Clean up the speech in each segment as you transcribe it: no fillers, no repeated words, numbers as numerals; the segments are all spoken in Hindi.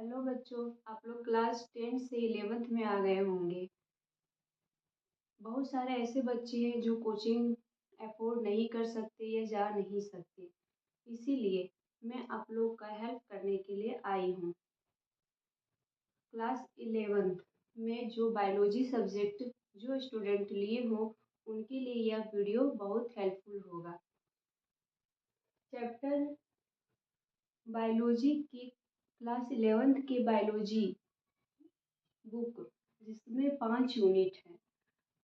हेलो बच्चों, आप लोग क्लास 10 से 11th में आ गए होंगे। बहुत सारे ऐसे बच्चे हैं जो कोचिंग अफोर्ड नहीं कर सकते या जा नहीं सकते, इसीलिए मैं आप लोग का हेल्प करने के लिए आई हूँ। क्लास 11th में जो बायोलॉजी सब्जेक्ट जो स्टूडेंट लिए हो उनके लिए यह वीडियो बहुत हेल्पफुल होगा। चैप्टर बायोलॉजी की क्लास 11th के बायोलॉजी बुक जिसमें 5 यूनिट है।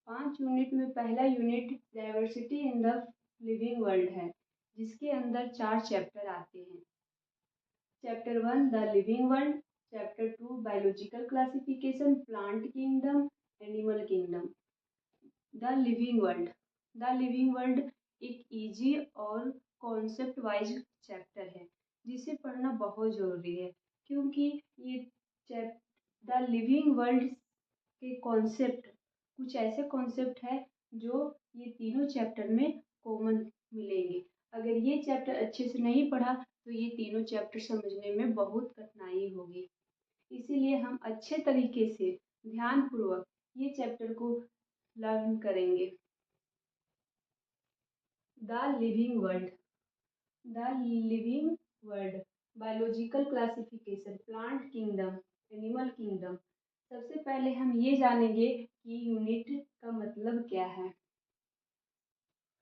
5 यूनिट में पहला unit diversity in the living world है, जिसके अंदर 4 चैप्टर आते हैं। Chapter 1 the living world, chapter 2 biological classification, plant kingdom, animal kingdom. The living world, the living world एक इजी और कॉन्सेप्ट वाइज चैप्टर है जिसे पढ़ना बहुत ज़रूरी है, क्योंकि ये द लिविंग वर्ल्ड के कॉन्सेप्ट कुछ ऐसे कॉन्सेप्ट है जो ये तीनों चैप्टर में कॉमन मिलेंगे। अगर ये चैप्टर अच्छे से नहीं पढ़ा तो ये तीनों चैप्टर समझने में बहुत कठिनाई होगी। इसीलिए हम अच्छे तरीके से ध्यानपूर्वक ये चैप्टर को लर्न करेंगे। The living world, the living world, biological classification, plant kingdom, animal kingdom. सबसे पहले हम ये जानेंगे कि यूनिट का मतलब क्या है।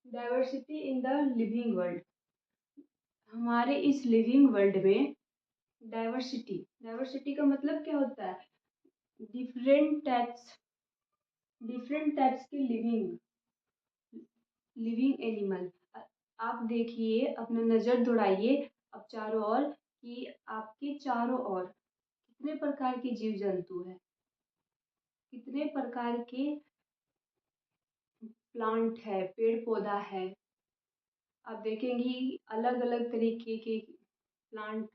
Diversity in the living world, हमारे इस लिविंग वर्ल्ड में डाइवर्सिटी का मतलब क्या होता है? डिफरेंट टाइप्स के लिविंग एनिमल। आप देखिए, अपना नज़र दौड़ाइए अब चारों ओर कि आपके चारों ओर कितने प्रकार के जीव जंतु हैं, कितने प्रकार के प्लांट है, पेड़ पौधा है। आप देखेंगी अलग अलग तरीके के प्लांट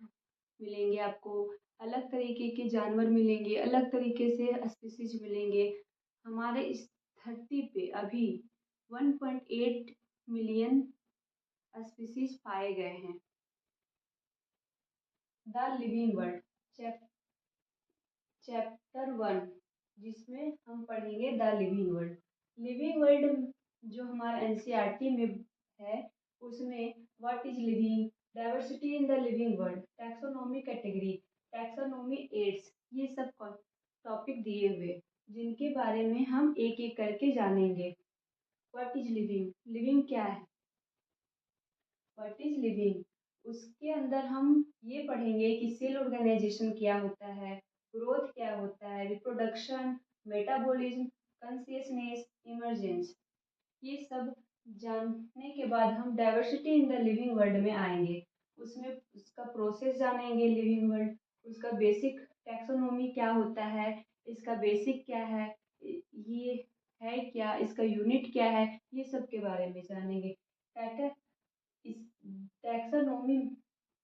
मिलेंगे आपको, अलग तरीके के जानवर मिलेंगे, अलग तरीके से स्पीसीज मिलेंगे। हमारे इस धरती पे अभी 1.8 मिलियन स्पीसीज पाए गए हैं। द लिविंग वर्ल्ड चैप्टर 1, जिसमें हम पढ़ेंगे the living world. Living world जो हमारा एनसीईआरटी में है, उसमें what is living, diversity in the living world, taxonomy category, taxonomy aids, ये सब टॉपिक दिए हुए जिनके बारे में हम एक एक करके जानेंगे। व्हाट इज लिविंग, लिविंग क्या है? व्हाट इज लिविंग, उसके अंदर हम ये पढ़ेंगे कि सेल ऑर्गेनाइजेशन क्या होता है, ग्रोथ क्या होता है, रिप्रोडक्शन, मेटाबॉलिज्म, कॉन्शियसनेस, इमर्जेंस। ये सब जानने के बाद हम diversity in the living world में आएंगे। उसमें उसका प्रोसेस जानेंगे लिविंग वर्ल्ड, उसका बेसिक टैक्सोनॉमी क्या होता है, इसका बेसिक क्या है, ये है क्या, इसका यूनिट क्या है, ये सब के बारे में जानेंगे। इस टैक्सोनॉमी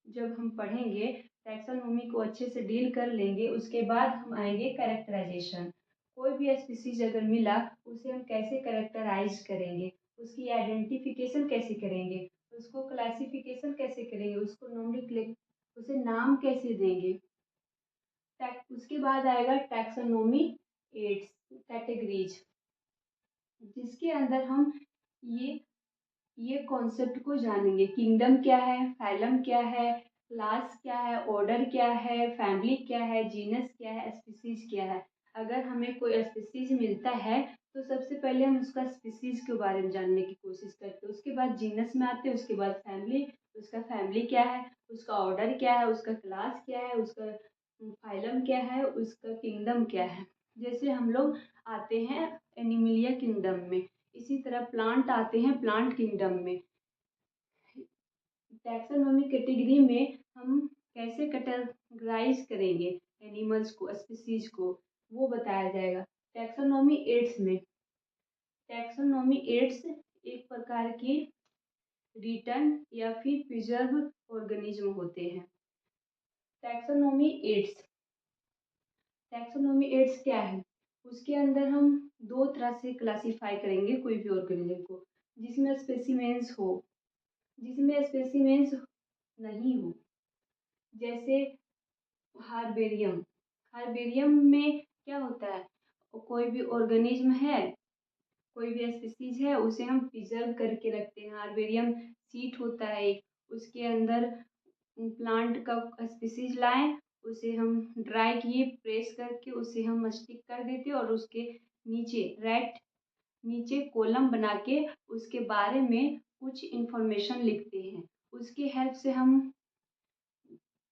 जब हम पढ़ेंगे, टैक्सोनॉमी को अच्छे से डील कर लेंगे, उसके बाद हम आएंगे कैरेक्टराइजेशन। कोई भी स्पीसीज अगर मिला उसे हम कैसे कैरेक्टराइज करेंगे, उसकी आइडेंटिफिकेशन कैसे करेंगे, उसको क्लासिफिकेशन कैसे करेंगे, उसको उसे नाम कैसे देंगे। उसके बाद आएगा टैक्सोनॉमी एड्स कैटेगरीज, जिसके अंदर हम ये कॉन्सेप्ट को जानेंगे। किंगडम क्या है, फाइलम क्या है, क्लास क्या है, ऑर्डर क्या है, फैमिली क्या है, जीनस क्या है, स्पीसीज क्या है। अगर हमें कोई स्पीसीज मिलता है तो सबसे पहले हम उसका स्पीसीज के बारे में जानने की कोशिश करते हैं, उसके बाद जीनस में आते हैं, उसके बाद फैमिली, उसका फैमिली क्या है, उसका ऑर्डर क्या है, उसका क्लास क्या है, उसका फाइलम क्या है, उसका किंगडम क्या है। जैसे हम लोग आते हैं एनिमलिया किंगडम में, इसी तरह प्लांट आते हैं प्लांट किंगडम में। टैक्सोनॉमी कैटेगरी में हम कैसे कैटेगराइज करेंगे एनिमल्स को, स्पीसीज को, वो बताया जाएगा। टैक्सोनॉमी एड्स में, टैक्सोनॉमी एड्स एक प्रकार की रिटर्न या फिर प्रिजर्व ऑर्गेनिज्म होते हैं। टैक्सोनॉमी एड्स, टैक्सोनॉमी एड्स क्या है? उसके अंदर हम दो तरह से क्लासीफाई करेंगे कोई भी ऑर्गेनिज्म को, जिसमें स्पेसिमेंस हो, जिसमें स्पेसिमेंस नहीं हो। जैसे हार्बेरियम। हार्बेरियम में क्या होता है, कोई भी ऑर्गेनिज्म है, कोई भी स्पीसीज है, उसे हम प्रिजर्व करके रखते हैं। हार्बेरियम सीट होता है एक, उसके अंदर प्लांट का स्पीसीज लाएं, उसे हम ड्राई किए, प्रेस करके उसे हम स्टिक कर देते और उसके नीचे नीचे कॉलम बना के उसके बारे में कुछ इंफॉर्मेशन लिखते हैं। उसकी हेल्प से हम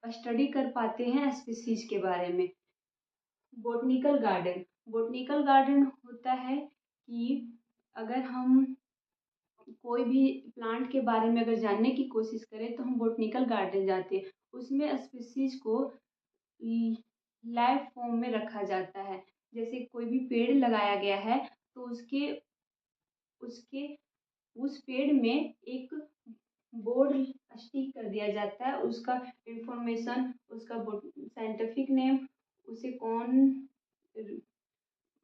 स्टडी कर पाते हैं स्पीसीज के बारे में। Botanical garden. बोटनिकल गार्डन होता है कि अगर हम कोई भी प्लांट के बारे में अगर जानने की कोशिश करें तो हम बोटनिकल गार्डन जाते हैं। उसमें स्पीसीज को लाइव फॉर्म में रखा जाता है। जैसे कोई भी पेड़ लगाया गया है तो उसके उसके उस पेड़ में एक बोर्ड स्टिक कर दिया जाता है, उसका इंफॉर्मेशन, उसका साइंटिफिक नेम, उसे कौन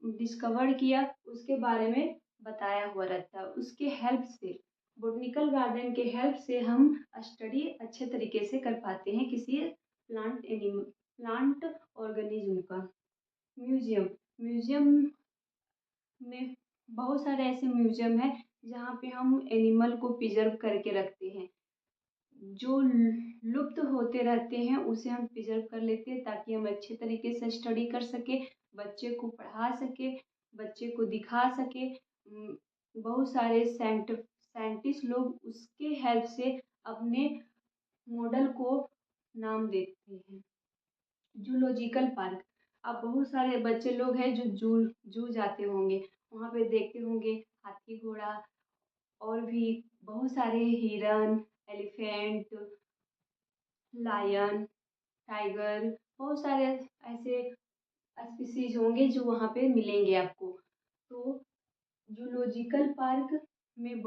डिस्कवर किया, उसके बारे में बताया हुआ रहता है। उसके हेल्प से, बोटनिकल गार्डन के हेल्प से हम स्टडी अच्छे तरीके से कर पाते हैं किसी प्लांट ऑर्गेनिज्म का। म्यूजियम। म्यूजियम में बहुत सारे ऐसे म्यूजियम हैं जहाँ पे हम एनिमल को प्रिजर्व करके रखते हैं। जो लुप्त होते रहते हैं उसे हम प्रिजर्व कर लेते हैं ताकि हम अच्छे तरीके से स्टडी कर सके, बच्चे को पढ़ा सके, बच्चे को दिखा सके। बहुत सारे साइंटिस्ट लोग उसके हेल्प से अपने मॉडल को नाम देते हैं। Zoological park. अब बहुत सारे बच्चे लोग हैं जो जू जाते होंगे, वहाँ पे देखते होंगे हाथी घोड़ा और भी बहुत सारे हिरन, एलिफेंट, लायन, टाइगर, बहुत सारे ऐसे स्पीसीज होंगे जो वहाँ पे मिलेंगे आपको। तो जूलॉजिकल पार्क में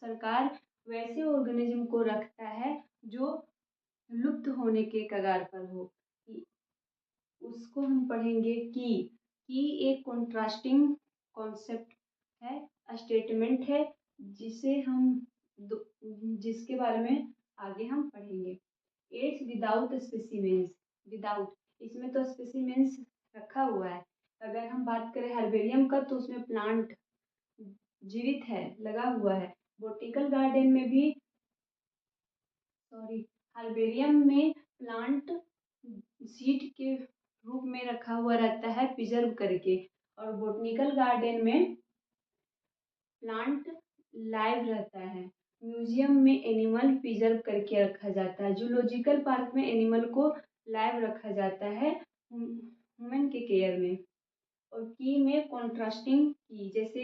सरकार वैसे ऑर्गेनिज्म को रखता है जो लुप्त होने के कगार पर हो। उसको हम पढ़ेंगे कि एक कॉन्ट्रास्टिंग कॉन्सेप्ट है, स्टेटमेंट है, जिसे हम जिसके बारे में आगे हम पढ़ेंगे। Ads without specimens. विदाउट, इसमें तो स्पेसिमेंस रखा हुआ है। अगर हम बात करें हर्बेरियम का तो उसमें प्लांट जीवित है, लगा हुआ है। बोटिकल गार्डन में भी, सॉरी, हर्बेरियम में प्लांट सीड के रूप में रखा हुआ रहता है प्रिजर्व करके, और बोटनिकल गार्डन में प्लांट लाइव रहता है। म्यूजियम में एनिमल प्रिजर्व करके रखा जाता है। जूलॉजिकल पार्क में एनिमल को लाइव रखा जाता है ह्यूमन के केयर में। और की में कॉन्ट्रास्टिंग की, जैसे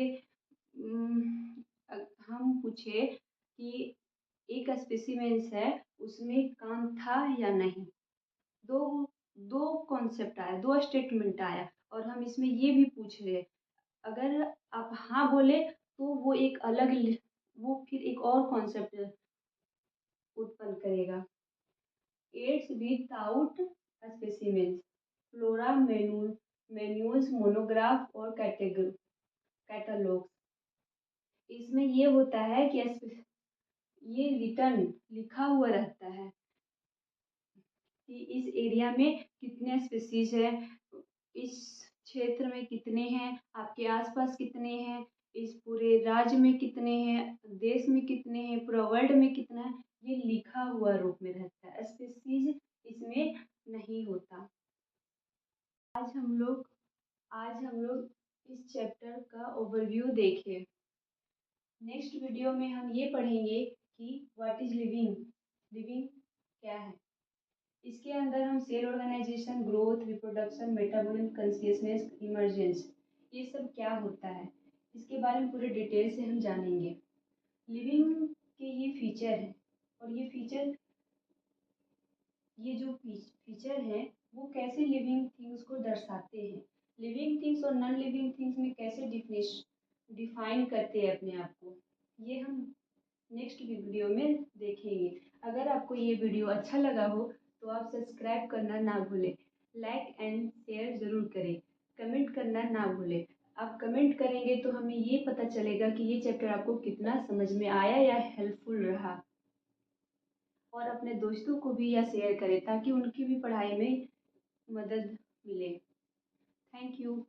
हम पूछे कि एक स्पेसिमेंस है उसमें कान था या नहीं, दो दो कॉन्सेप्ट आया, दो स्टेटमेंट आया, और हम इसमें ये भी पूछ रहे, अगर आप हाँ बोले तो वो एक अलग, वो फिर एक और कॉन्सेप्ट उत्पन्न करेगा। Aids without specimens. Flora manuals, monograph और कैटलॉग्स। इसमें ये होता है कि ये रिटर्न लिखा हुआ रहता है कि इस एरिया में कितने स्पीसीज है, इस क्षेत्र में कितने हैं, आपके आसपास कितने हैं, इस पूरे राज्य में कितने हैं, देश में कितने हैं, पूरा वर्ल्ड में कितना है, ये लिखा हुआ रूप में रहता है। स्पीसीज इसमें नहीं होता। आज हम लोग इस चैप्टर का ओवरव्यू देखें। नेक्स्ट वीडियो में हम ये पढ़ेंगे कि व्हाट इज लिविंग, लिविंग क्या है। इसके अंदर हम cell organisation, growth, reproduction, metabolism, consciousness, emergence, ये सब क्या होता है, इसके बारे में पूरे डिटेल से हम जानेंगे। लिविंग के ये फीचर हैं, और ये जो फीचर हैं वो कैसे लिविंग थिंग्स को दर्शाते हैं, लिविंग थिंग्स और नॉन लिविंग थिंग्स में कैसे डिफाइन करते हैं अपने आप को, ये हम नेक्स्ट वीडियो में देखेंगे। अगर आपको ये वीडियो अच्छा लगा हो तो आप सब्सक्राइब करना ना भूलें, लाइक एंड शेयर ज़रूर करें, कमेंट करना ना भूलें। आप कमेंट करेंगे तो हमें ये पता चलेगा कि ये चैप्टर आपको कितना समझ में आया या हेल्पफुल रहा। और अपने दोस्तों को भी यह शेयर करें ताकि उनकी भी पढ़ाई में मदद मिले। Thank you.